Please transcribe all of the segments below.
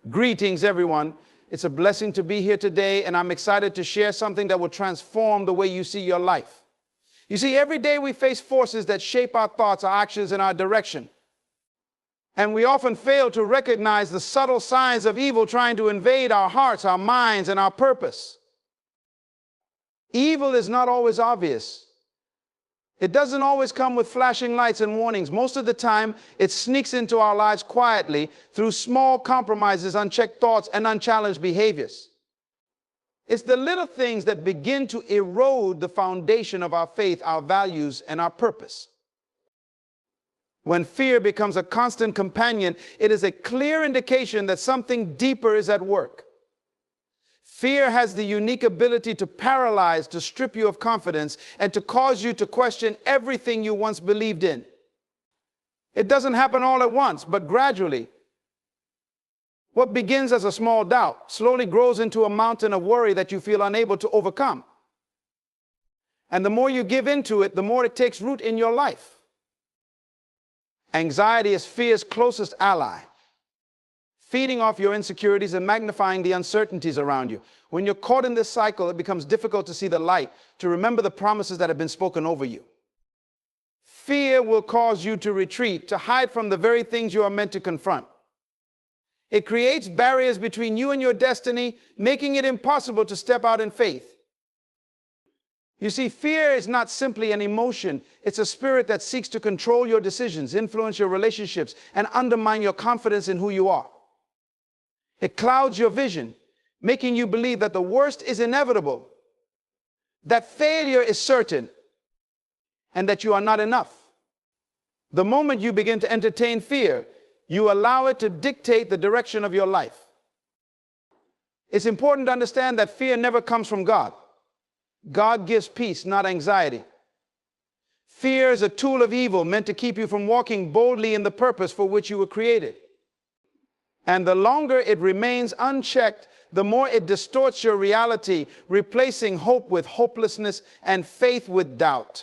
Greetings, everyone. It's a blessing to be here today, and I'm excited to share something that will transform the way you see your life. You see, every day we face forces that shape our thoughts, our actions, and our direction. And we often fail to recognize the subtle signs of evil trying to invade our hearts, our minds, and our purpose. Evil is not always obvious. It doesn't always come with flashing lights and warnings. Most of the time, it sneaks into our lives quietly through small compromises, unchecked thoughts, and unchallenged behaviors. It's the little things that begin to erode the foundation of our faith, our values, and our purpose. When fear becomes a constant companion, it is a clear indication that something deeper is at work. Fear has the unique ability to paralyze, to strip you of confidence, and to cause you to question everything you once believed in. It doesn't happen all at once, but gradually. What begins as a small doubt slowly grows into a mountain of worry that you feel unable to overcome. And the more you give into it, the more it takes root in your life. Anxiety is fear's closest ally, feeding off your insecurities and magnifying the uncertainties around you. When you're caught in this cycle, it becomes difficult to see the light, to remember the promises that have been spoken over you. Fear will cause you to retreat, to hide from the very things you are meant to confront. It creates barriers between you and your destiny, making it impossible to step out in faith. You see, fear is not simply an emotion. It's a spirit that seeks to control your decisions, influence your relationships, and undermine your confidence in who you are. It clouds your vision, making you believe that the worst is inevitable, that failure is certain, and that you are not enough. The moment you begin to entertain fear, you allow it to dictate the direction of your life. It's important to understand that fear never comes from God. God gives peace, not anxiety. Fear is a tool of evil meant to keep you from walking boldly in the purpose for which you were created. And the longer it remains unchecked, the more it distorts your reality, replacing hope with hopelessness and faith with doubt.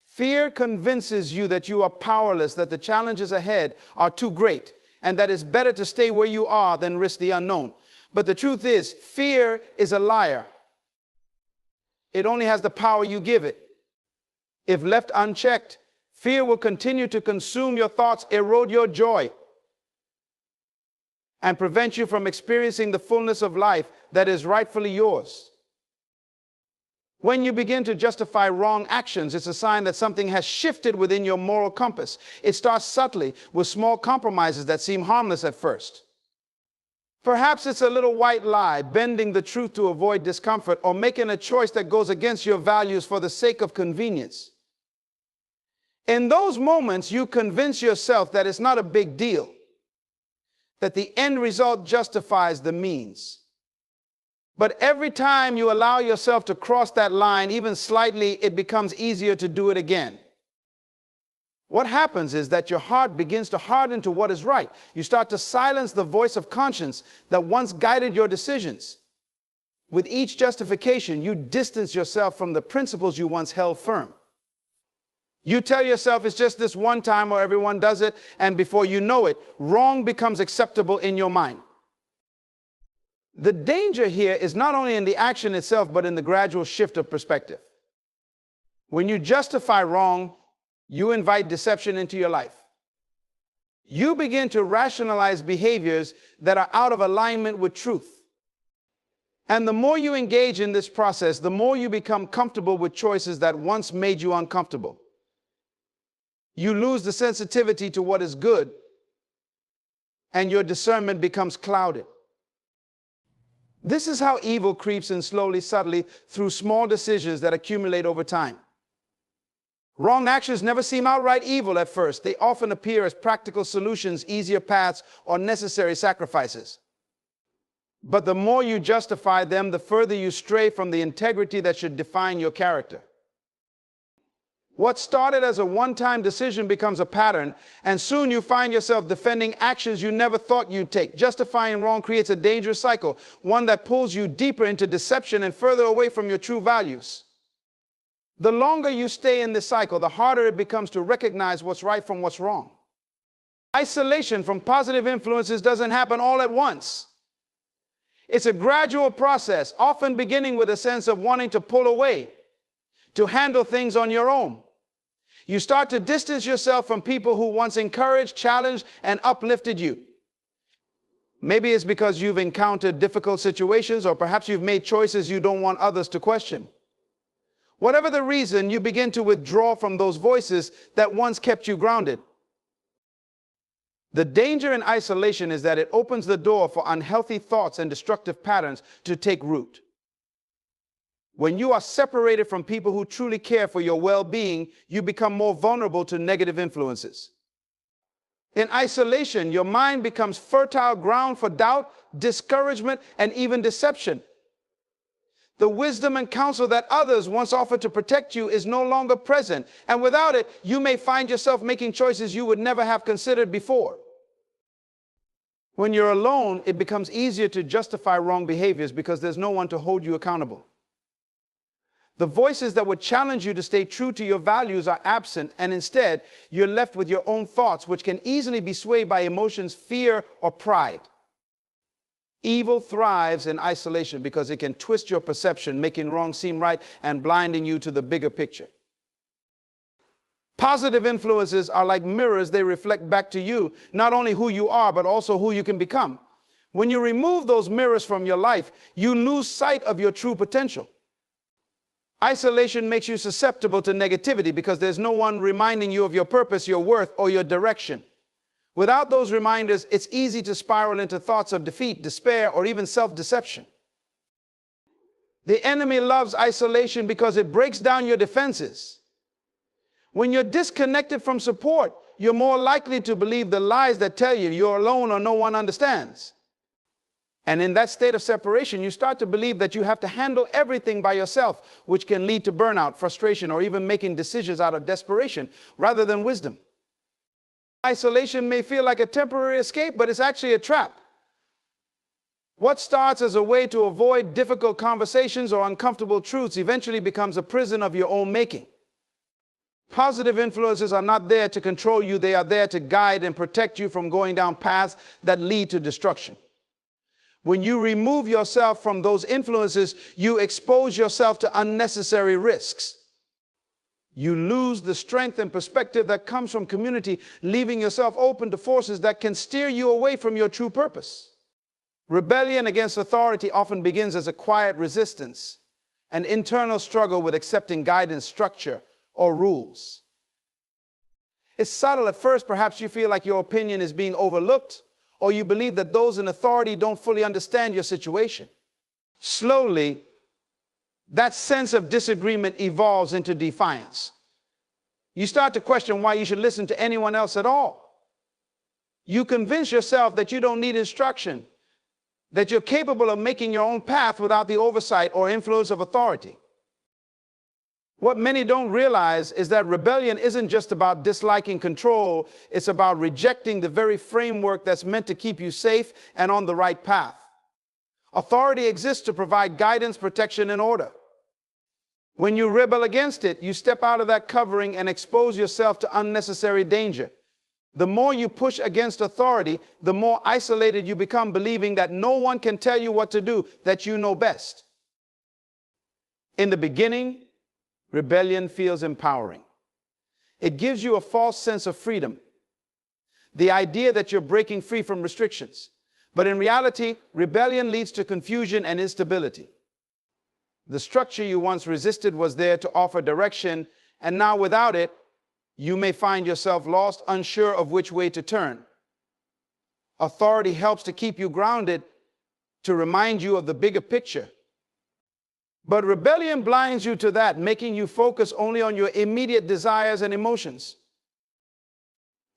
Fear convinces you that you are powerless, that the challenges ahead are too great, and that it's better to stay where you are than risk the unknown. But the truth is, fear is a liar. It only has the power you give it. If left unchecked, fear will continue to consume your thoughts, erode your joy, and prevent you from experiencing the fullness of life that is rightfully yours. When you begin to justify wrong actions, it's a sign that something has shifted within your moral compass. It starts subtly with small compromises that seem harmless at first. Perhaps it's a little white lie, bending the truth to avoid discomfort, or making a choice that goes against your values for the sake of convenience. In those moments, you convince yourself that it's not a big deal, that the end result justifies the means. But every time you allow yourself to cross that line, even slightly, it becomes easier to do it again. What happens is that your heart begins to harden to what is right. You start to silence the voice of conscience that once guided your decisions. With each justification, you distance yourself from the principles you once held firm. You tell yourself it's just this one time or everyone does it, and before you know it, wrong becomes acceptable in your mind. The danger here is not only in the action itself, but in the gradual shift of perspective. When you justify wrong, you invite deception into your life. You begin to rationalize behaviors that are out of alignment with truth. And the more you engage in this process, the more you become comfortable with choices that once made you uncomfortable. You lose the sensitivity to what is good, and your discernment becomes clouded. This is how evil creeps in slowly, subtly, through small decisions that accumulate over time. Wrong actions never seem outright evil at first. They often appear as practical solutions, easier paths, or necessary sacrifices. But the more you justify them, the further you stray from the integrity that should define your character. What started as a one-time decision becomes a pattern, and soon you find yourself defending actions you never thought you'd take. Justifying wrong creates a dangerous cycle, one that pulls you deeper into deception and further away from your true values. The longer you stay in this cycle, the harder it becomes to recognize what's right from what's wrong. Isolation from positive influences doesn't happen all at once. It's a gradual process, often beginning with a sense of wanting to pull away, to handle things on your own. You start to distance yourself from people who once encouraged, challenged, and uplifted you. Maybe it's because you've encountered difficult situations, or perhaps you've made choices you don't want others to question. Whatever the reason, you begin to withdraw from those voices that once kept you grounded. The danger in isolation is that it opens the door for unhealthy thoughts and destructive patterns to take root. When you are separated from people who truly care for your well-being, you become more vulnerable to negative influences. In isolation, your mind becomes fertile ground for doubt, discouragement, and even deception. The wisdom and counsel that others once offered to protect you is no longer present, and without it, you may find yourself making choices you would never have considered before. When you're alone, it becomes easier to justify wrong behaviors because there's no one to hold you accountable. The voices that would challenge you to stay true to your values are absent, and instead, you're left with your own thoughts, which can easily be swayed by emotions, fear, or pride. Evil thrives in isolation because it can twist your perception, making wrong seem right and blinding you to the bigger picture. Positive influences are like mirrors. They reflect back to you not only who you are, but also who you can become. When you remove those mirrors from your life, you lose sight of your true potential. Isolation makes you susceptible to negativity because there's no one reminding you of your purpose, your worth, or your direction. Without those reminders, it's easy to spiral into thoughts of defeat, despair, or even self-deception. The enemy loves isolation because it breaks down your defenses. When you're disconnected from support, you're more likely to believe the lies that tell you you're alone or no one understands. And in that state of separation, you start to believe that you have to handle everything by yourself, which can lead to burnout, frustration, or even making decisions out of desperation rather than wisdom. Isolation may feel like a temporary escape, but it's actually a trap. What starts as a way to avoid difficult conversations or uncomfortable truths eventually becomes a prison of your own making. Positive influences are not there to control you. They are there to guide and protect you from going down paths that lead to destruction. When you remove yourself from those influences, you expose yourself to unnecessary risks. You lose the strength and perspective that comes from community, leaving yourself open to forces that can steer you away from your true purpose. Rebellion against authority often begins as a quiet resistance, an internal struggle with accepting guidance, structure, or rules. It's subtle at first. Perhaps you feel like your opinion is being overlooked, or you believe that those in authority don't fully understand your situation. Slowly, that sense of disagreement evolves into defiance. You start to question why you should listen to anyone else at all. You convince yourself that you don't need instruction, that you're capable of making your own path without the oversight or influence of authority. What many don't realize is that rebellion isn't just about disliking control. It's about rejecting the very framework that's meant to keep you safe and on the right path. Authority exists to provide guidance, protection, and order. When you rebel against it, you step out of that covering and expose yourself to unnecessary danger. The more you push against authority, the more isolated you become, believing that no one can tell you what to do, that you know best. In the beginning, rebellion feels empowering. It gives you a false sense of freedom, the idea that you're breaking free from restrictions. But in reality, rebellion leads to confusion and instability. The structure you once resisted was there to offer direction, and now without it, you may find yourself lost, unsure of which way to turn. Authority helps to keep you grounded, to remind you of the bigger picture. But rebellion blinds you to that, making you focus only on your immediate desires and emotions.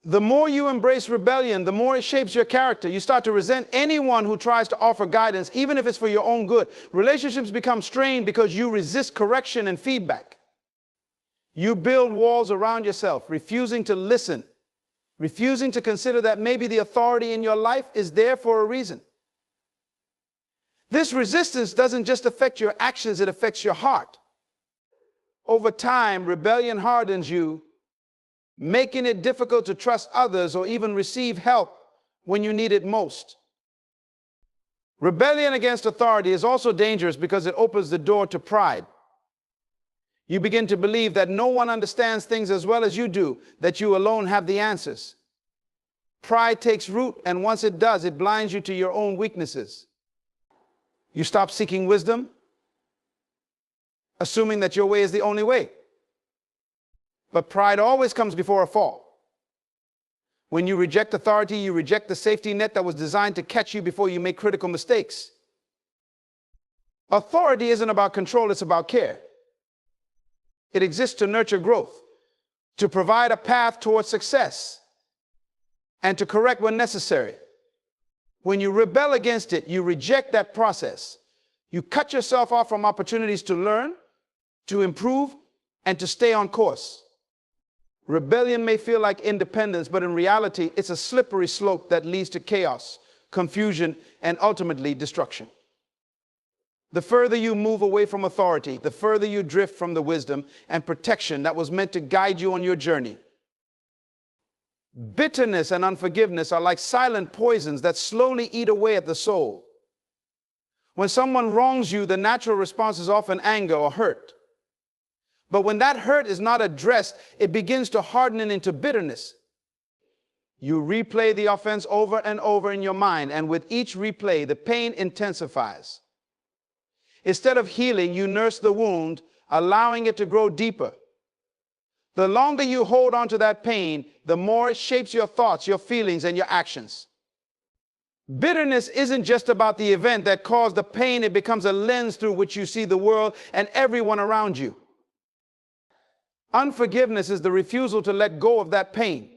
The more you embrace rebellion, the more it shapes your character. You start to resent anyone who tries to offer guidance, even if it's for your own good. Relationships become strained because you resist correction and feedback. You build walls around yourself, refusing to listen, refusing to consider that maybe the authority in your life is there for a reason. This resistance doesn't just affect your actions, it affects your heart. Over time, rebellion hardens you making it difficult to trust others or even receive help when you need it most. Rebellion against authority is also dangerous because it opens the door to pride. You begin to believe that no one understands things as well as you do, that you alone have the answers. Pride takes root, and once it does, it blinds you to your own weaknesses. You stop seeking wisdom, assuming that your way is the only way. But pride always comes before a fall. When you reject authority, you reject the safety net that was designed to catch you before you make critical mistakes. Authority isn't about control, it's about care. It exists to nurture growth, to provide a path towards success, and to correct when necessary. When you rebel against it, you reject that process. You cut yourself off from opportunities to learn, to improve, and to stay on course. Rebellion may feel like independence, but in reality, it's a slippery slope that leads to chaos, confusion, and ultimately destruction. The further you move away from authority, the further you drift from the wisdom and protection that was meant to guide you on your journey. Bitterness and unforgiveness are like silent poisons that slowly eat away at the soul. When someone wrongs you, the natural response is often anger or hurt. But when that hurt is not addressed, it begins to harden into bitterness. You replay the offense over and over in your mind, and with each replay, the pain intensifies. Instead of healing, you nurse the wound, allowing it to grow deeper. The longer you hold on to that pain, the more it shapes your thoughts, your feelings, and your actions. Bitterness isn't just about the event that caused the pain. It becomes a lens through which you see the world and everyone around you. Unforgiveness is the refusal to let go of that pain.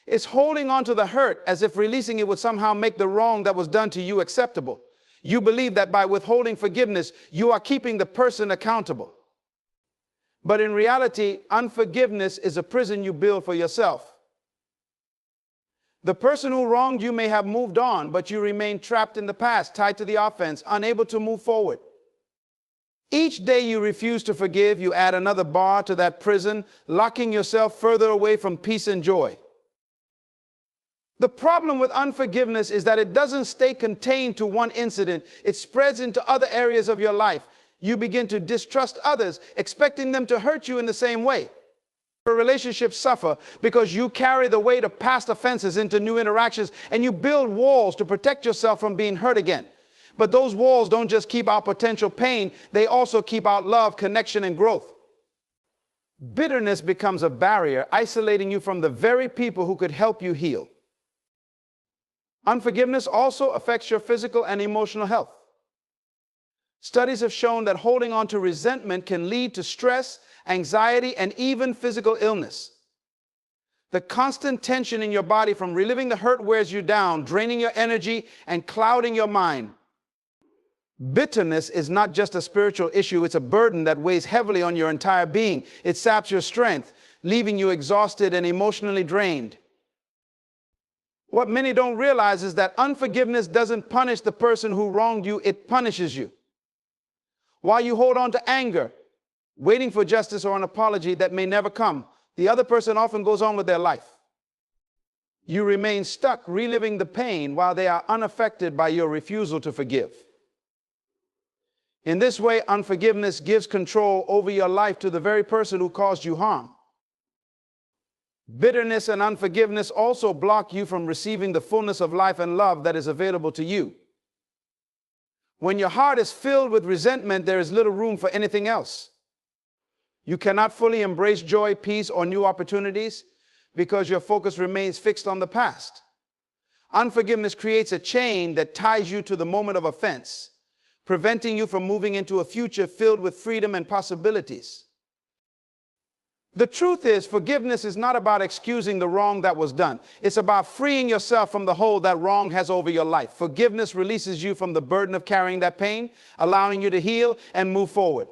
It's holding on to the hurt as if releasing it would somehow make the wrong that was done to you acceptable. You believe that by withholding forgiveness, you are keeping the person accountable. But in reality, unforgiveness is a prison you build for yourself. The person who wronged you may have moved on, but you remain trapped in the past, tied to the offense, unable to move forward. Each day you refuse to forgive, you add another bar to that prison, locking yourself further away from peace and joy. The problem with unforgiveness is that it doesn't stay contained to one incident. It spreads into other areas of your life. You begin to distrust others, expecting them to hurt you in the same way. Relationships suffer because you carry the weight of past offenses into new interactions, and you build walls to protect yourself from being hurt again. But those walls don't just keep out potential pain, they also keep out love, connection, and growth. Bitterness becomes a barrier, isolating you from the very people who could help you heal. Unforgiveness also affects your physical and emotional health. Studies have shown that holding on to resentment can lead to stress, anxiety, and even physical illness. The constant tension in your body from reliving the hurt wears you down, draining your energy and clouding your mind. Bitterness is not just a spiritual issue, it's a burden that weighs heavily on your entire being. It saps your strength, leaving you exhausted and emotionally drained. What many don't realize is that unforgiveness doesn't punish the person who wronged you, it punishes you. While you hold on to anger, waiting for justice or an apology that may never come, the other person often goes on with their life. You remain stuck reliving the pain while they are unaffected by your refusal to forgive. In this way, unforgiveness gives control over your life to the very person who caused you harm. Bitterness and unforgiveness also block you from receiving the fullness of life and love that is available to you. When your heart is filled with resentment, there is little room for anything else. You cannot fully embrace joy, peace, or new opportunities because your focus remains fixed on the past. Unforgiveness creates a chain that ties you to the moment of offense, preventing you from moving into a future filled with freedom and possibilities. The truth is, forgiveness is not about excusing the wrong that was done. It's about freeing yourself from the hold that wrong has over your life. Forgiveness releases you from the burden of carrying that pain, allowing you to heal and move forward.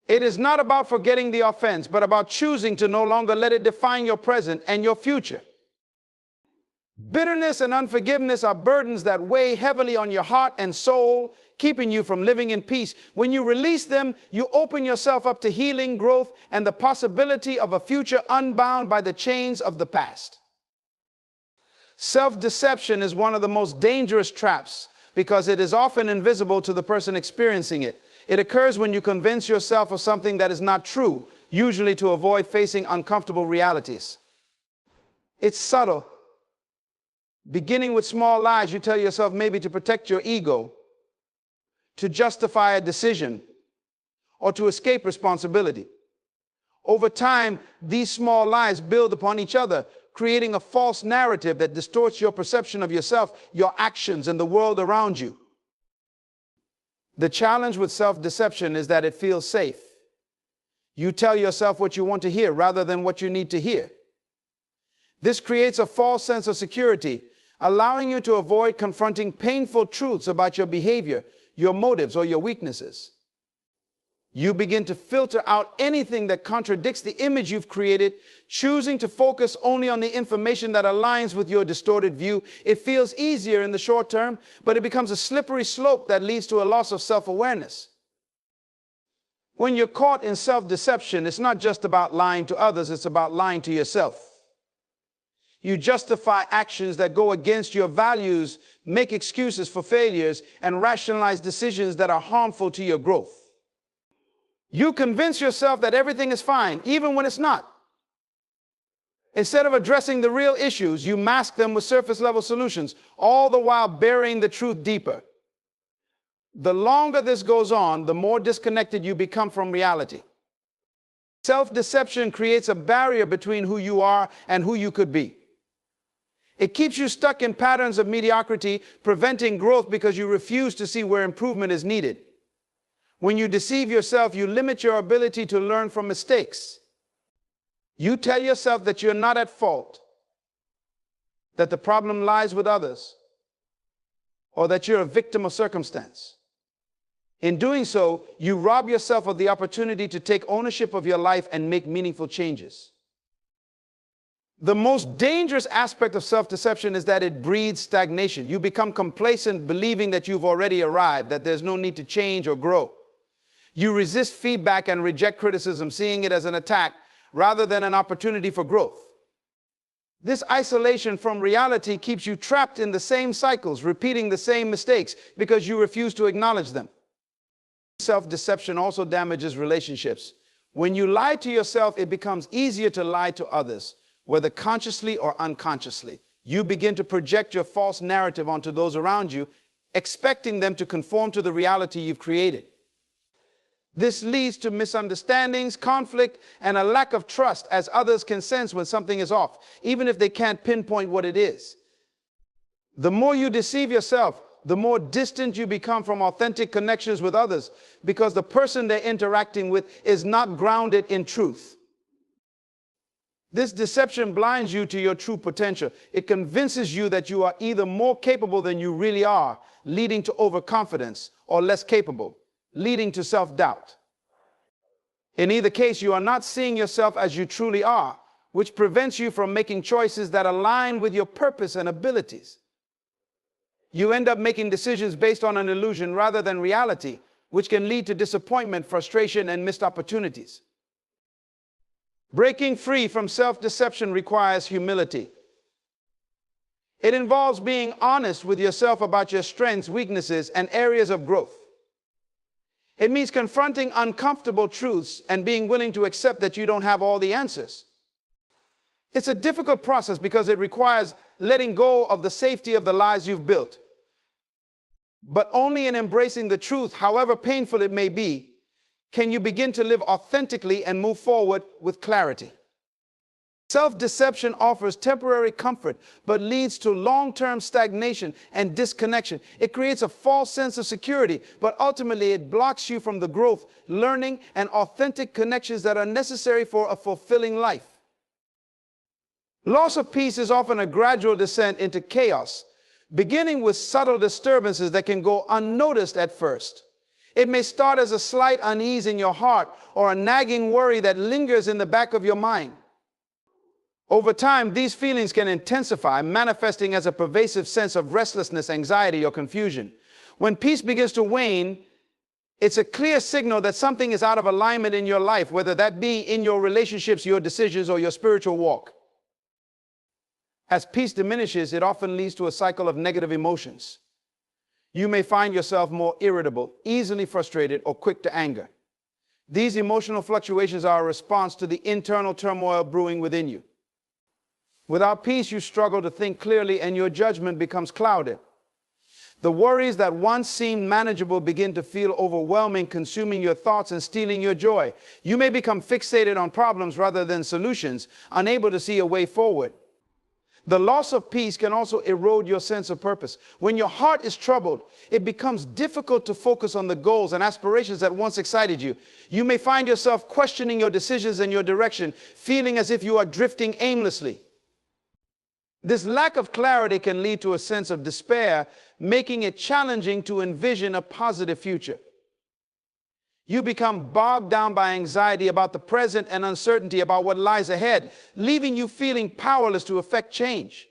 It is not about forgetting the offense, but about choosing to no longer let it define your present and your future. Bitterness and unforgiveness are burdens that weigh heavily on your heart and soul, keeping you from living in peace. When you release them, you open yourself up to healing, growth, and the possibility of a future unbound by the chains of the past. Self-deception is one of the most dangerous traps because it is often invisible to the person experiencing it. It occurs when you convince yourself of something that is not true, usually to avoid facing uncomfortable realities. It's subtle. Beginning with small lies you tell yourself, maybe to protect your ego, to justify a decision, or to escape responsibility. Over time, these small lies build upon each other, creating a false narrative that distorts your perception of yourself, your actions, and the world around you. The challenge with self-deception is that it feels safe. You tell yourself what you want to hear rather than what you need to hear. This creates a false sense of security, allowing you to avoid confronting painful truths about your behavior, your motives, or your weaknesses. You begin to filter out anything that contradicts the image you've created, choosing to focus only on the information that aligns with your distorted view. It feels easier in the short term, but it becomes a slippery slope that leads to a loss of self-awareness. When you're caught in self-deception, it's not just about lying to others, it's about lying to yourself. You justify actions that go against your values, make excuses for failures, and rationalize decisions that are harmful to your growth. You convince yourself that everything is fine, even when it's not. Instead of addressing the real issues, you mask them with surface-level solutions, all the while burying the truth deeper. The longer this goes on, the more disconnected you become from reality. Self-deception creates a barrier between who you are and who you could be. It keeps you stuck in patterns of mediocrity, preventing growth because you refuse to see where improvement is needed. When you deceive yourself, you limit your ability to learn from mistakes. You tell yourself that you're not at fault, that the problem lies with others, or that you're a victim of circumstance. In doing so, you rob yourself of the opportunity to take ownership of your life and make meaningful changes. The most dangerous aspect of self-deception is that it breeds stagnation. You become complacent, believing that you've already arrived, that there's no need to change or grow. You resist feedback and reject criticism, seeing it as an attack rather than an opportunity for growth. This isolation from reality keeps you trapped in the same cycles, repeating the same mistakes because you refuse to acknowledge them. Self-deception also damages relationships. When you lie to yourself, it becomes easier to lie to others, whether consciously or unconsciously. You begin to project your false narrative onto those around you, expecting them to conform to the reality you've created. This leads to misunderstandings, conflict, and a lack of trust, as others can sense when something is off, even if they can't pinpoint what it is. The more you deceive yourself, the more distant you become from authentic connections with others, because the person they're interacting with is not grounded in truth. This deception blinds you to your true potential. It convinces you that you are either more capable than you really are, leading to overconfidence, or less capable, leading to self-doubt. In either case, you are not seeing yourself as you truly are, which prevents you from making choices that align with your purpose and abilities. You end up making decisions based on an illusion rather than reality, which can lead to disappointment, frustration, and missed opportunities. Breaking free from self-deception requires humility. It involves being honest with yourself about your strengths, weaknesses, and areas of growth. It means confronting uncomfortable truths and being willing to accept that you don't have all the answers. It's a difficult process because it requires letting go of the safety of the lies you've built. But only in embracing the truth, however painful it may be, can you begin to live authentically and move forward with clarity. Self-deception offers temporary comfort, but leads to long-term stagnation and disconnection. It creates a false sense of security, but ultimately it blocks you from the growth, learning, and authentic connections that are necessary for a fulfilling life. Loss of peace is often a gradual descent into chaos, beginning with subtle disturbances that can go unnoticed at first. It may start as a slight unease in your heart or a nagging worry that lingers in the back of your mind. Over time, these feelings can intensify, manifesting as a pervasive sense of restlessness, anxiety, or confusion. When peace begins to wane, it's a clear signal that something is out of alignment in your life, whether that be in your relationships, your decisions, or your spiritual walk. As peace diminishes, it often leads to a cycle of negative emotions. You may find yourself more irritable, easily frustrated, or quick to anger. These emotional fluctuations are a response to the internal turmoil brewing within you. Without peace, you struggle to think clearly and your judgment becomes clouded. The worries that once seemed manageable begin to feel overwhelming, consuming your thoughts and stealing your joy. You may become fixated on problems rather than solutions, unable to see a way forward. The loss of peace can also erode your sense of purpose. When your heart is troubled, it becomes difficult to focus on the goals and aspirations that once excited you. You may find yourself questioning your decisions and your direction, feeling as if you are drifting aimlessly. This lack of clarity can lead to a sense of despair, making it challenging to envision a positive future. You become bogged down by anxiety about the present and uncertainty about what lies ahead, leaving you feeling powerless to effect change.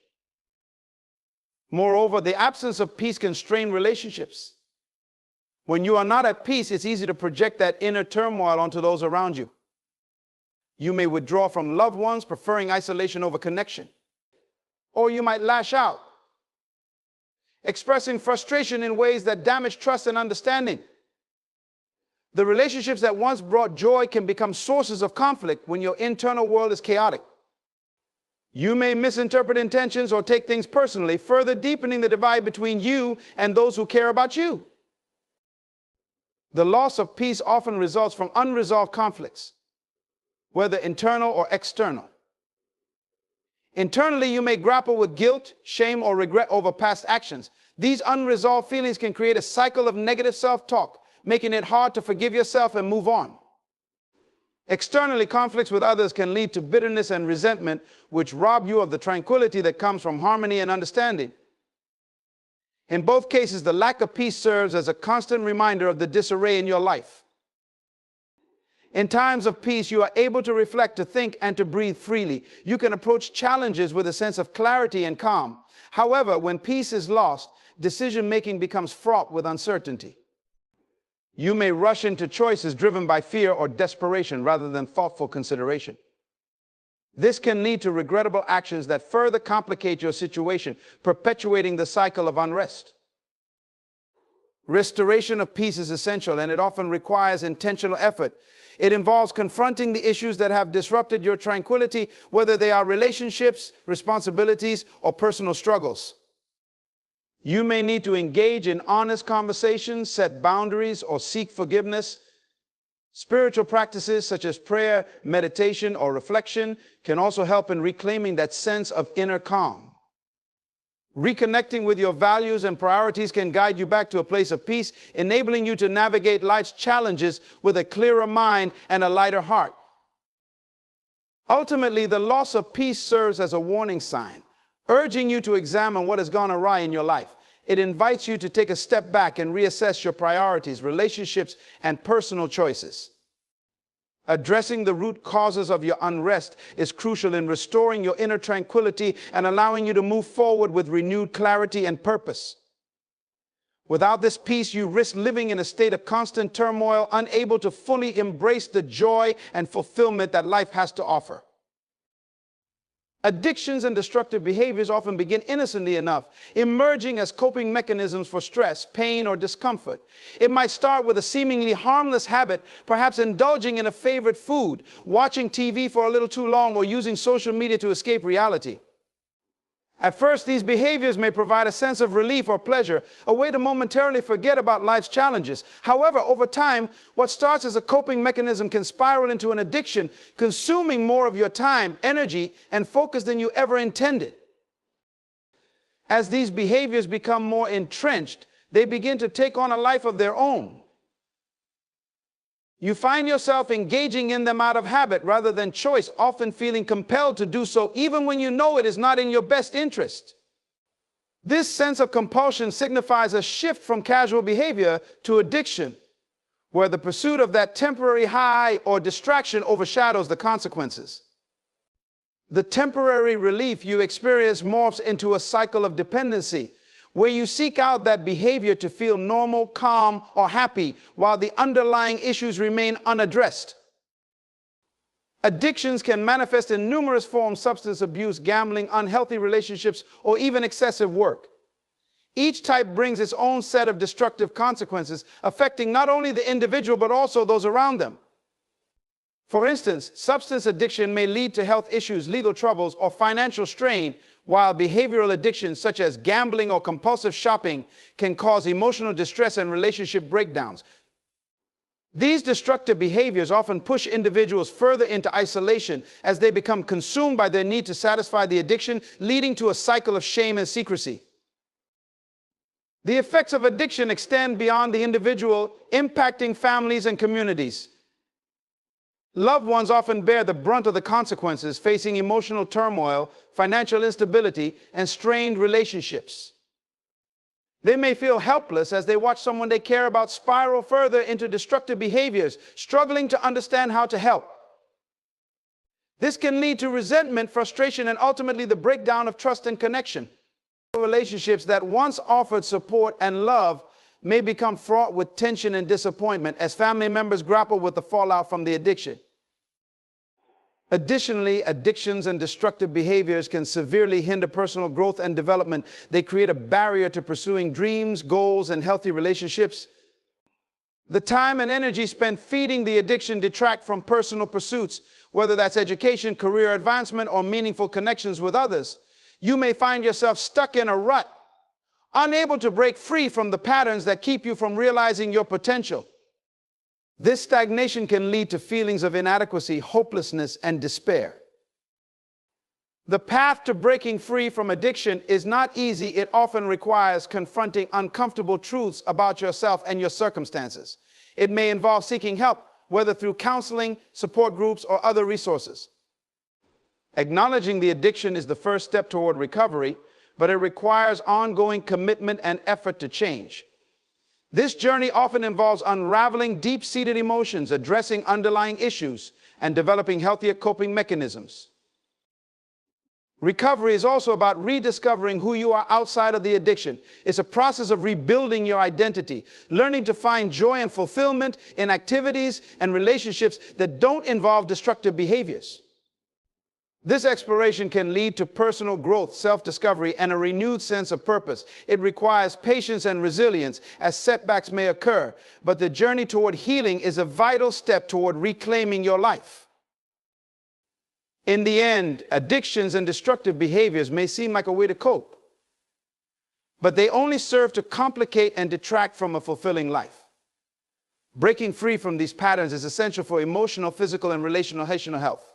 Moreover, the absence of peace can strain relationships. When you are not at peace, it's easy to project that inner turmoil onto those around you. You may withdraw from loved ones, preferring isolation over connection. Or you might lash out, expressing frustration in ways that damage trust and understanding. The relationships that once brought joy can become sources of conflict when your internal world is chaotic. You may misinterpret intentions or take things personally, further deepening the divide between you and those who care about you. The loss of peace often results from unresolved conflicts, whether internal or external. Internally, you may grapple with guilt, shame, or regret over past actions. These unresolved feelings can create a cycle of negative self-talk, making it hard to forgive yourself and move on. Externally, conflicts with others can lead to bitterness and resentment, which rob you of the tranquility that comes from harmony and understanding. In both cases, the lack of peace serves as a constant reminder of the disarray in your life. In times of peace, you are able to reflect, to think, and to breathe freely. You can approach challenges with a sense of clarity and calm. However, when peace is lost, decision-making becomes fraught with uncertainty. You may rush into choices driven by fear or desperation rather than thoughtful consideration. This can lead to regrettable actions that further complicate your situation, perpetuating the cycle of unrest. Restoration of peace is essential, and it often requires intentional effort. It involves confronting the issues that have disrupted your tranquility, whether they are relationships, responsibilities, or personal struggles. You may need to engage in honest conversations, set boundaries, or seek forgiveness. Spiritual practices such as prayer, meditation, or reflection can also help in reclaiming that sense of inner calm. Reconnecting with your values and priorities can guide you back to a place of peace, enabling you to navigate life's challenges with a clearer mind and a lighter heart. Ultimately, the loss of peace serves as a warning sign, urging you to examine what has gone awry in your life. It invites you to take a step back and reassess your priorities, relationships, and personal choices. Addressing the root causes of your unrest is crucial in restoring your inner tranquility and allowing you to move forward with renewed clarity and purpose. Without this peace, you risk living in a state of constant turmoil, unable to fully embrace the joy and fulfillment that life has to offer. Addictions and destructive behaviors often begin innocently enough, emerging as coping mechanisms for stress, pain, or discomfort. It might start with a seemingly harmless habit, perhaps indulging in a favorite food, watching TV for a little too long, or using social media to escape reality. At first, these behaviors may provide a sense of relief or pleasure, a way to momentarily forget about life's challenges. However, over time, what starts as a coping mechanism can spiral into an addiction, consuming more of your time, energy, and focus than you ever intended. As these behaviors become more entrenched, they begin to take on a life of their own. You find yourself engaging in them out of habit rather than choice, often feeling compelled to do so even when you know it is not in your best interest. This sense of compulsion signifies a shift from casual behavior to addiction, where the pursuit of that temporary high or distraction overshadows the consequences. The temporary relief you experience morphs into a cycle of dependency, where you seek out that behavior to feel normal, calm, or happy, while the underlying issues remain unaddressed. Addictions can manifest in numerous forms: substance abuse, gambling, unhealthy relationships, or even excessive work. Each type brings its own set of destructive consequences, affecting not only the individual but also those around them. For instance, substance addiction may lead to health issues, legal troubles, or financial strain, while behavioral addictions such as gambling or compulsive shopping can cause emotional distress and relationship breakdowns. These destructive behaviors often push individuals further into isolation as they become consumed by their need to satisfy the addiction, leading to a cycle of shame and secrecy. The effects of addiction extend beyond the individual, impacting families and communities. Loved ones often bear the brunt of the consequences, facing emotional turmoil, financial instability, and strained relationships. They may feel helpless as they watch someone they care about spiral further into destructive behaviors, struggling to understand how to help. This can lead to resentment, frustration, and ultimately the breakdown of trust and connection. Relationships that once offered support and love may become fraught with tension and disappointment as family members grapple with the fallout from the addiction. Additionally, addictions and destructive behaviors can severely hinder personal growth and development. They create a barrier to pursuing dreams, goals, and healthy relationships. The time and energy spent feeding the addiction detract from personal pursuits, whether that's education, career advancement, or meaningful connections with others. You may find yourself stuck in a rut, unable to break free from the patterns that keep you from realizing your potential. This stagnation can lead to feelings of inadequacy, hopelessness, and despair. The path to breaking free from addiction is not easy. It often requires confronting uncomfortable truths about yourself and your circumstances. It may involve seeking help, whether through counseling, support groups, or other resources. Acknowledging the addiction is the first step toward recovery, but it requires ongoing commitment and effort to change. This journey often involves unraveling deep-seated emotions, addressing underlying issues, and developing healthier coping mechanisms. Recovery is also about rediscovering who you are outside of the addiction. It's a process of rebuilding your identity, learning to find joy and fulfillment in activities and relationships that don't involve destructive behaviors. This exploration can lead to personal growth, self-discovery, and a renewed sense of purpose. It requires patience and resilience as setbacks may occur, but the journey toward healing is a vital step toward reclaiming your life. In the end, addictions and destructive behaviors may seem like a way to cope, but they only serve to complicate and detract from a fulfilling life. Breaking free from these patterns is essential for emotional, physical, and relational health.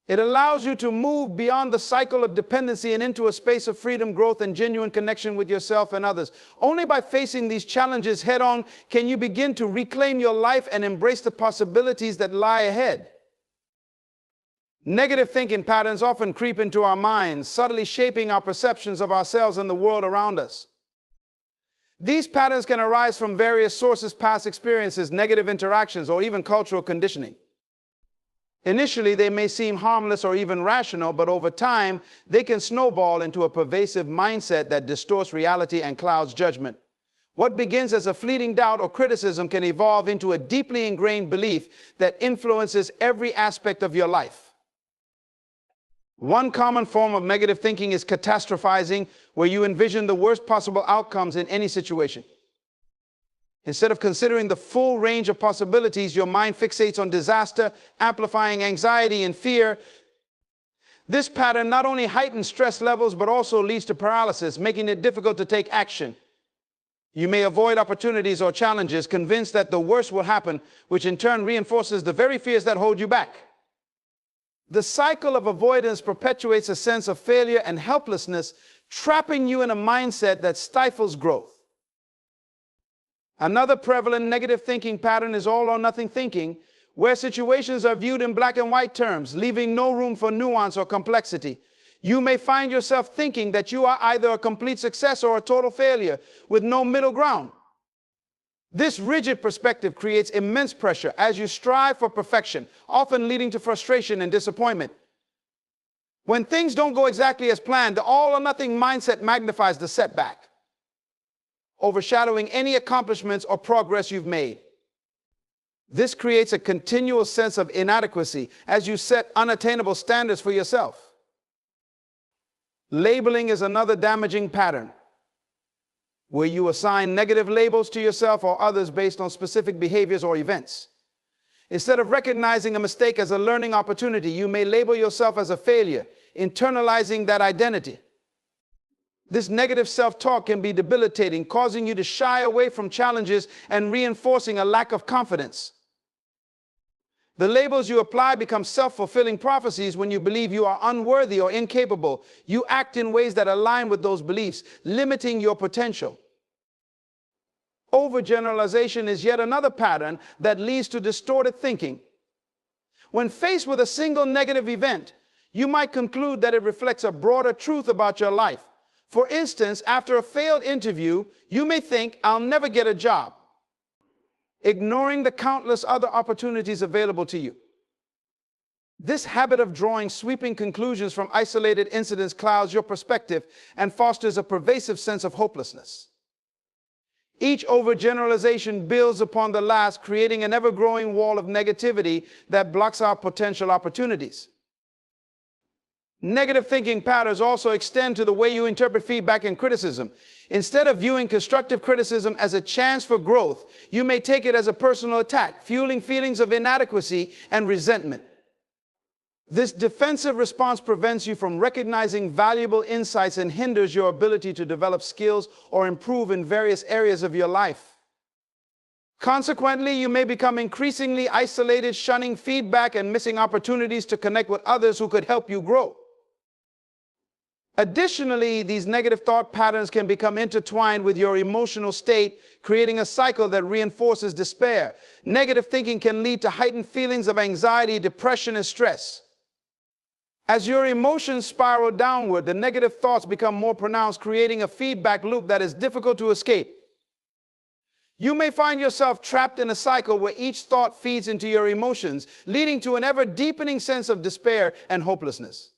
It allows you to move beyond the cycle of dependency and into a space of freedom, growth, and genuine connection with yourself and others. Only by facing these challenges head-on can you begin to reclaim your life and embrace the possibilities that lie ahead. Negative thinking patterns often creep into our minds, subtly shaping our perceptions of ourselves and the world around us. These patterns can arise from various sources: past experiences, negative interactions, or even cultural conditioning. Initially, they may seem harmless or even rational, but over time, they can snowball into a pervasive mindset that distorts reality and clouds judgment. What begins as a fleeting doubt or criticism can evolve into a deeply ingrained belief that influences every aspect of your life. One common form of negative thinking is catastrophizing, where you envision the worst possible outcomes in any situation. Instead of considering the full range of possibilities, your mind fixates on disaster, amplifying anxiety and fear. This pattern not only heightens stress levels, but also leads to paralysis, making it difficult to take action. You may avoid opportunities or challenges, convinced that the worst will happen, which in turn reinforces the very fears that hold you back. The cycle of avoidance perpetuates a sense of failure and helplessness, trapping you in a mindset that stifles growth. Another prevalent negative thinking pattern is all or nothing thinking, where situations are viewed in black and white terms, leaving no room for nuance or complexity. You may find yourself thinking that you are either a complete success or a total failure, with no middle ground. This rigid perspective creates immense pressure as you strive for perfection, often leading to frustration and disappointment. When things don't go exactly as planned, the all or nothing mindset magnifies the setback, overshadowing any accomplishments or progress you've made. This creates a continual sense of inadequacy as you set unattainable standards for yourself. Labeling is another damaging pattern, where you assign negative labels to yourself or others based on specific behaviors or events. Instead of recognizing a mistake as a learning opportunity, you may label yourself as a failure, internalizing that identity. This negative self-talk can be debilitating, causing you to shy away from challenges and reinforcing a lack of confidence. The labels you apply become self-fulfilling prophecies. When you believe you are unworthy or incapable, you act in ways that align with those beliefs, limiting your potential. Overgeneralization is yet another pattern that leads to distorted thinking. When faced with a single negative event, you might conclude that it reflects a broader truth about your life. For instance, after a failed interview, you may think, "I'll never get a job," ignoring the countless other opportunities available to you. This habit of drawing sweeping conclusions from isolated incidents clouds your perspective and fosters a pervasive sense of hopelessness. Each overgeneralization builds upon the last, creating an ever-growing wall of negativity that blocks out potential opportunities. Negative thinking patterns also extend to the way you interpret feedback and criticism. Instead of viewing constructive criticism as a chance for growth, you may take it as a personal attack, fueling feelings of inadequacy and resentment. This defensive response prevents you from recognizing valuable insights and hinders your ability to develop skills or improve in various areas of your life. Consequently, you may become increasingly isolated, shunning feedback and missing opportunities to connect with others who could help you grow. Additionally, these negative thought patterns can become intertwined with your emotional state, creating a cycle that reinforces despair. Negative thinking can lead to heightened feelings of anxiety, depression, and stress. As your emotions spiral downward, the negative thoughts become more pronounced, creating a feedback loop that is difficult to escape. You may find yourself trapped in a cycle where each thought feeds into your emotions, leading to an ever-deepening sense of despair and hopelessness.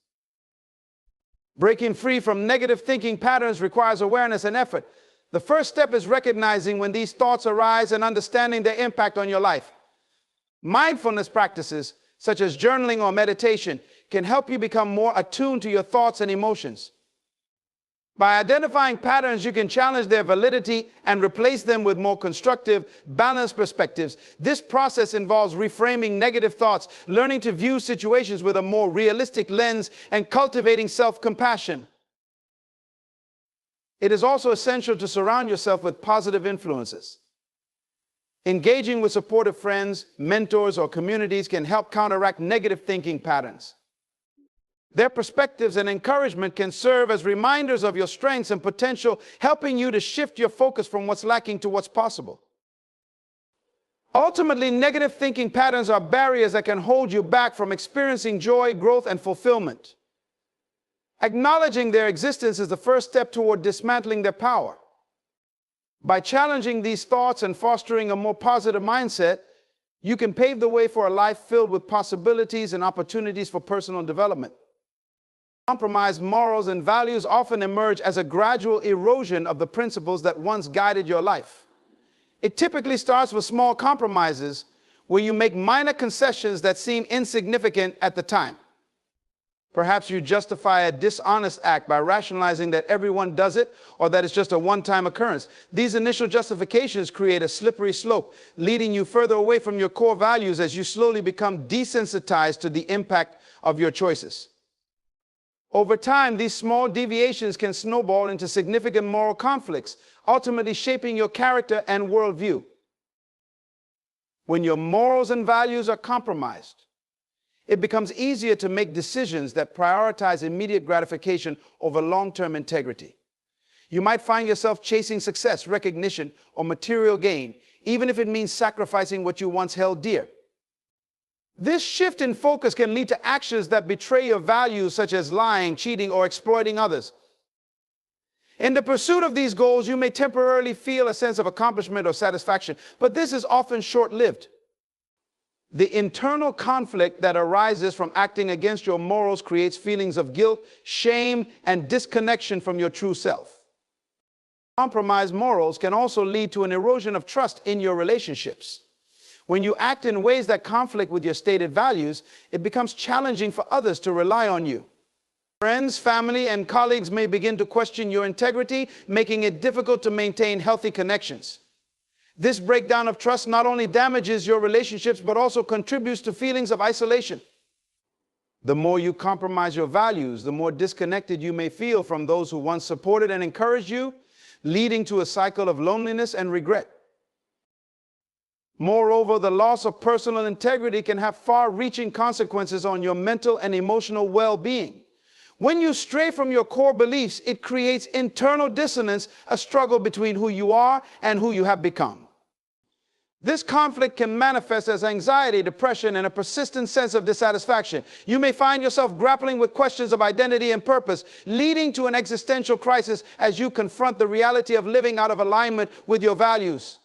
Breaking free from negative thinking patterns requires awareness and effort. The first step is recognizing when these thoughts arise and understanding their impact on your life. Mindfulness practices, such as journaling or meditation, can help you become more attuned to your thoughts and emotions. By identifying patterns, you can challenge their validity and replace them with more constructive, balanced perspectives. This process involves reframing negative thoughts, learning to view situations with a more realistic lens, and cultivating self-compassion. It is also essential to surround yourself with positive influences. Engaging with supportive friends, mentors, or communities can help counteract negative thinking patterns. Their perspectives and encouragement can serve as reminders of your strengths and potential, helping you to shift your focus from what's lacking to what's possible. Ultimately, negative thinking patterns are barriers that can hold you back from experiencing joy, growth, and fulfillment. Acknowledging their existence is the first step toward dismantling their power. By challenging these thoughts and fostering a more positive mindset, you can pave the way for a life filled with possibilities and opportunities for personal development. Compromised morals and values often emerge as a gradual erosion of the principles that once guided your life. It typically starts with small compromises where you make minor concessions that seem insignificant at the time. Perhaps you justify a dishonest act by rationalizing that everyone does it or that it's just a one-time occurrence. These initial justifications create a slippery slope, leading you further away from your core values as you slowly become desensitized to the impact of your choices. Over time, these small deviations can snowball into significant moral conflicts, ultimately shaping your character and worldview. When your morals and values are compromised, it becomes easier to make decisions that prioritize immediate gratification over long-term integrity. You might find yourself chasing success, recognition, or material gain, even if it means sacrificing what you once held dear. This shift in focus can lead to actions that betray your values, such as lying, cheating, or exploiting others. In the pursuit of these goals, you may temporarily feel a sense of accomplishment or satisfaction, but this is often short-lived. The internal conflict that arises from acting against your morals creates feelings of guilt, shame, and disconnection from your true self. Compromised morals can also lead to an erosion of trust in your relationships. When you act in ways that conflict with your stated values, it becomes challenging for others to rely on you. Friends, family, and colleagues may begin to question your integrity, making it difficult to maintain healthy connections. This breakdown of trust not only damages your relationships, but also contributes to feelings of isolation. The more you compromise your values, the more disconnected you may feel from those who once supported and encouraged you, leading to a cycle of loneliness and regret. Moreover, the loss of personal integrity can have far-reaching consequences on your mental and emotional well-being. When you stray from your core beliefs, it creates internal dissonance, a struggle between who you are and who you have become. This conflict can manifest as anxiety, depression, and a persistent sense of dissatisfaction. You may find yourself grappling with questions of identity and purpose, leading to an existential crisis as you confront the reality of living out of alignment with your values.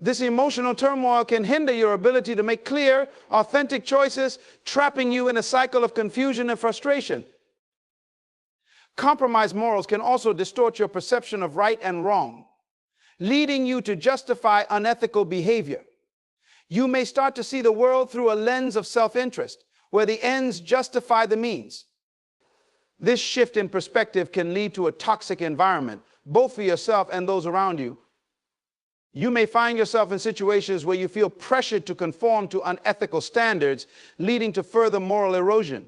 This emotional turmoil can hinder your ability to make clear, authentic choices, trapping you in a cycle of confusion and frustration. Compromised morals can also distort your perception of right and wrong, leading you to justify unethical behavior. You may start to see the world through a lens of self-interest, where the ends justify the means. This shift in perspective can lead to a toxic environment, both for yourself and those around you. You may find yourself in situations where you feel pressured to conform to unethical standards, leading to further moral erosion.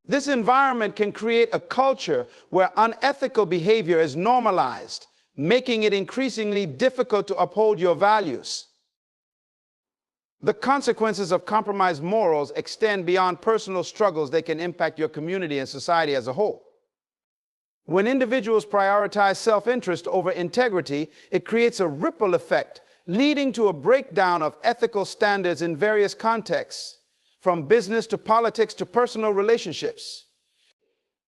This environment can create a culture where unethical behavior is normalized, making it increasingly difficult to uphold your values. The consequences of compromised morals extend beyond personal struggles. They can impact your community and society as a whole. When individuals prioritize self-interest over integrity, it creates a ripple effect, leading to a breakdown of ethical standards in various contexts, from business to politics to personal relationships.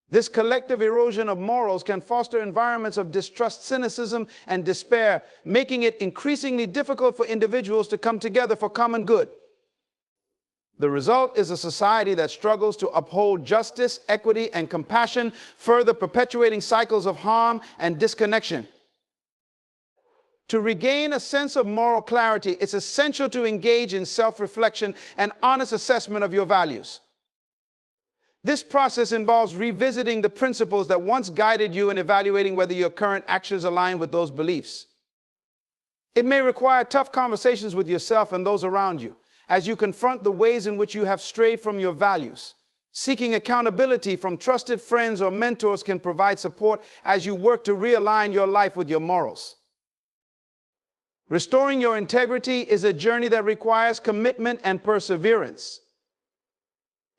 This collective erosion of morals can foster environments of distrust, cynicism, and despair, making it increasingly difficult for individuals to come together for common good. The result is a society that struggles to uphold justice, equity, and compassion, further perpetuating cycles of harm and disconnection. To regain a sense of moral clarity, it's essential to engage in self-reflection and honest assessment of your values. This process involves revisiting the principles that once guided you in evaluating whether your current actions align with those beliefs. It may require tough conversations with yourself and those around you, as you confront the ways in which you have strayed from your values. Seeking accountability from trusted friends or mentors can provide support as you work to realign your life with your morals. Restoring your integrity is a journey that requires commitment and perseverance.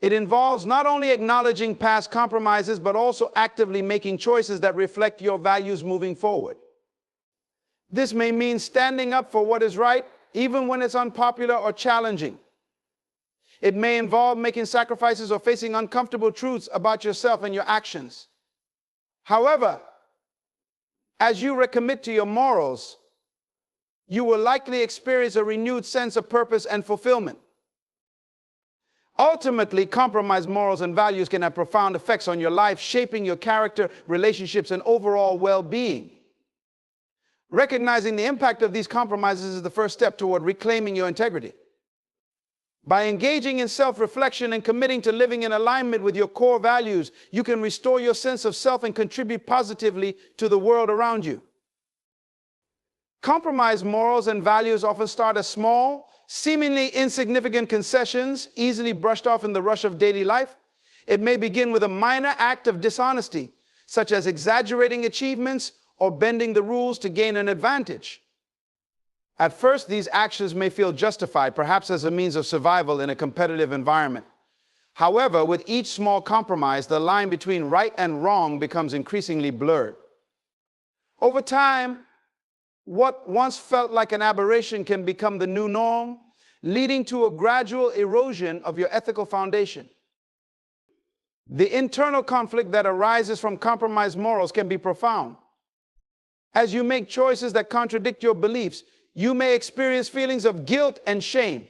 It involves not only acknowledging past compromises, but also actively making choices that reflect your values moving forward. This may mean standing up for what is right, even when it's unpopular or challenging. It may involve making sacrifices or facing uncomfortable truths about yourself and your actions. However, as you recommit to your morals, you will likely experience a renewed sense of purpose and fulfillment. Ultimately, compromised morals and values can have profound effects on your life, shaping your character, relationships, and overall well-being. Recognizing the impact of these compromises is the first step toward reclaiming your integrity. By engaging in self-reflection and committing to living in alignment with your core values, you can restore your sense of self and contribute positively to the world around you. Compromised morals and values often start as small, seemingly insignificant concessions, easily brushed off in the rush of daily life. It may begin with a minor act of dishonesty, such as exaggerating achievements or bending the rules to gain an advantage. At first, these actions may feel justified, perhaps as a means of survival in a competitive environment. However, with each small compromise, the line between right and wrong becomes increasingly blurred. Over time, what once felt like an aberration can become the new norm, leading to a gradual erosion of your ethical foundation. The internal conflict that arises from compromised morals can be profound. As you make choices that contradict your beliefs, you may experience feelings of guilt and shame.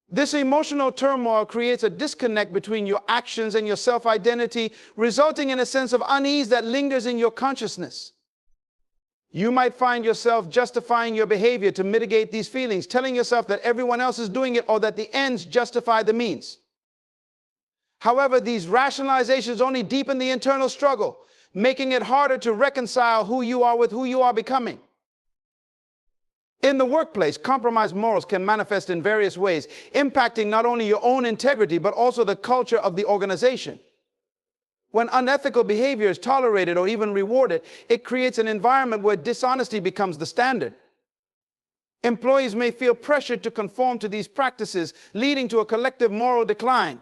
This emotional turmoil creates a disconnect between your actions and your self-identity, resulting in a sense of unease that lingers in your consciousness. You might find yourself justifying your behavior to mitigate these feelings, telling yourself that everyone else is doing it or that the ends justify the means. However, these rationalizations only deepen the internal struggle, making it harder to reconcile who you are with who you are becoming. In the workplace, compromised morals can manifest in various ways, impacting not only your own integrity, but also the culture of the organization. When unethical behavior is tolerated or even rewarded, it creates an environment where dishonesty becomes the standard. Employees may feel pressured to conform to these practices, leading to a collective moral decline.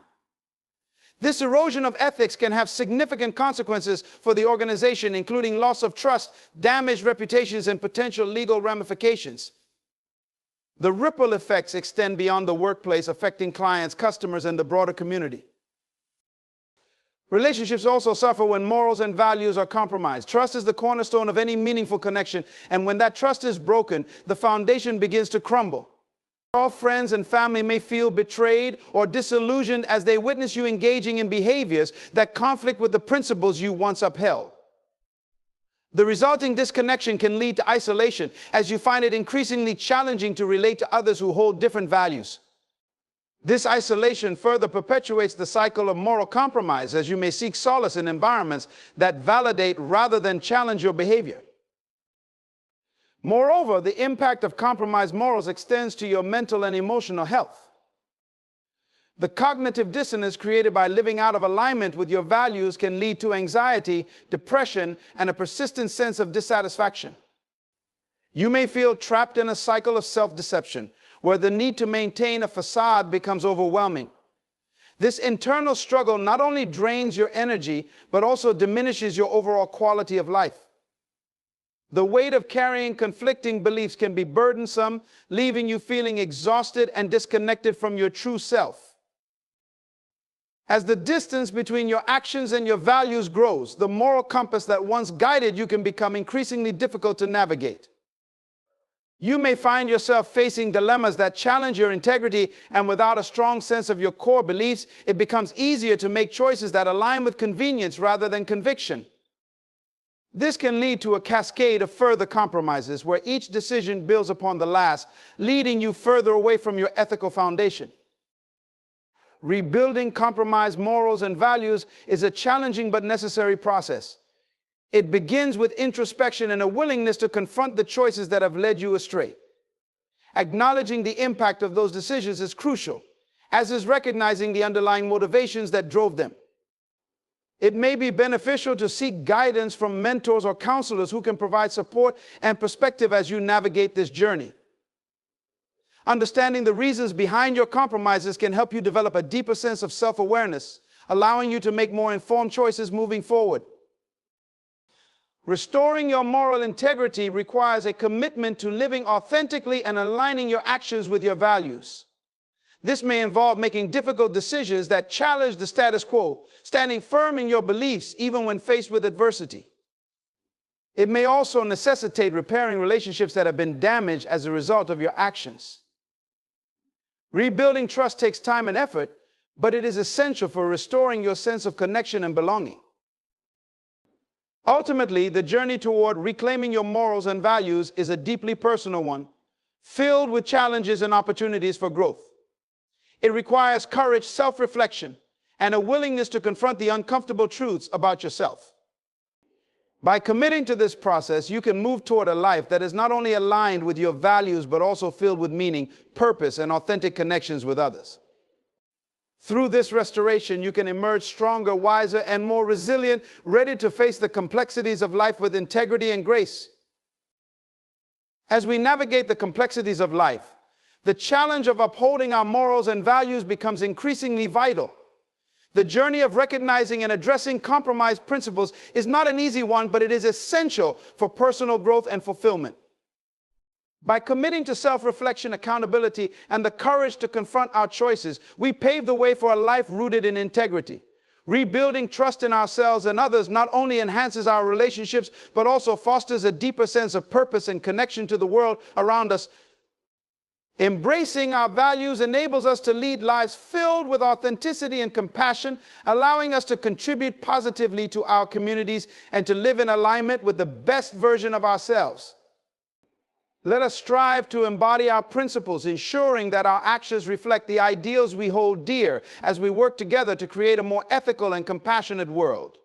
This erosion of ethics can have significant consequences for the organization, including loss of trust, damaged reputations, and potential legal ramifications. The ripple effects extend beyond the workplace, affecting clients, customers, and the broader community. Relationships also suffer when morals and values are compromised. Trust is the cornerstone of any meaningful connection, and when that trust is broken, the foundation begins to crumble. All friends and family may feel betrayed or disillusioned as they witness you engaging in behaviors that conflict with the principles you once upheld. The resulting disconnection can lead to isolation, as you find it increasingly challenging to relate to others who hold different values. This isolation further perpetuates the cycle of moral compromise, as you may seek solace in environments that validate rather than challenge your behavior. Moreover, the impact of compromised morals extends to your mental and emotional health. The cognitive dissonance created by living out of alignment with your values can lead to anxiety, depression, and a persistent sense of dissatisfaction. You may feel trapped in a cycle of self-deception, where the need to maintain a facade becomes overwhelming. This internal struggle not only drains your energy, but also diminishes your overall quality of life. The weight of carrying conflicting beliefs can be burdensome, leaving you feeling exhausted and disconnected from your true self. As the distance between your actions and your values grows, the moral compass that once guided you can become increasingly difficult to navigate. You may find yourself facing dilemmas that challenge your integrity, and without a strong sense of your core beliefs, it becomes easier to make choices that align with convenience rather than conviction. This can lead to a cascade of further compromises where each decision builds upon the last, leading you further away from your ethical foundation. Rebuilding compromised morals and values is a challenging but necessary process. It begins with introspection and a willingness to confront the choices that have led you astray. Acknowledging the impact of those decisions is crucial, as is recognizing the underlying motivations that drove them. It may be beneficial to seek guidance from mentors or counselors who can provide support and perspective as you navigate this journey. Understanding the reasons behind your compromises can help you develop a deeper sense of self-awareness, allowing you to make more informed choices moving forward. Restoring your moral integrity requires a commitment to living authentically and aligning your actions with your values. This may involve making difficult decisions that challenge the status quo, standing firm in your beliefs even when faced with adversity. It may also necessitate repairing relationships that have been damaged as a result of your actions. Rebuilding trust takes time and effort, but it is essential for restoring your sense of connection and belonging. Ultimately, the journey toward reclaiming your morals and values is a deeply personal one, filled with challenges and opportunities for growth. It requires courage, self-reflection, and a willingness to confront the uncomfortable truths about yourself. By committing to this process, you can move toward a life that is not only aligned with your values, but also filled with meaning, purpose, and authentic connections with others. Through this restoration, you can emerge stronger, wiser, and more resilient, ready to face the complexities of life with integrity and grace. As we navigate the complexities of life, the challenge of upholding our morals and values becomes increasingly vital. The journey of recognizing and addressing compromised principles is not an easy one, but it is essential for personal growth and fulfillment. By committing to self-reflection, accountability, and the courage to confront our choices, we pave the way for a life rooted in integrity. Rebuilding trust in ourselves and others not only enhances our relationships, but also fosters a deeper sense of purpose and connection to the world around us. Embracing our values enables us to lead lives filled with authenticity and compassion, allowing us to contribute positively to our communities and to live in alignment with the best version of ourselves. Let us strive to embody our principles, ensuring that our actions reflect the ideals we hold dear as we work together to create a more ethical and compassionate world.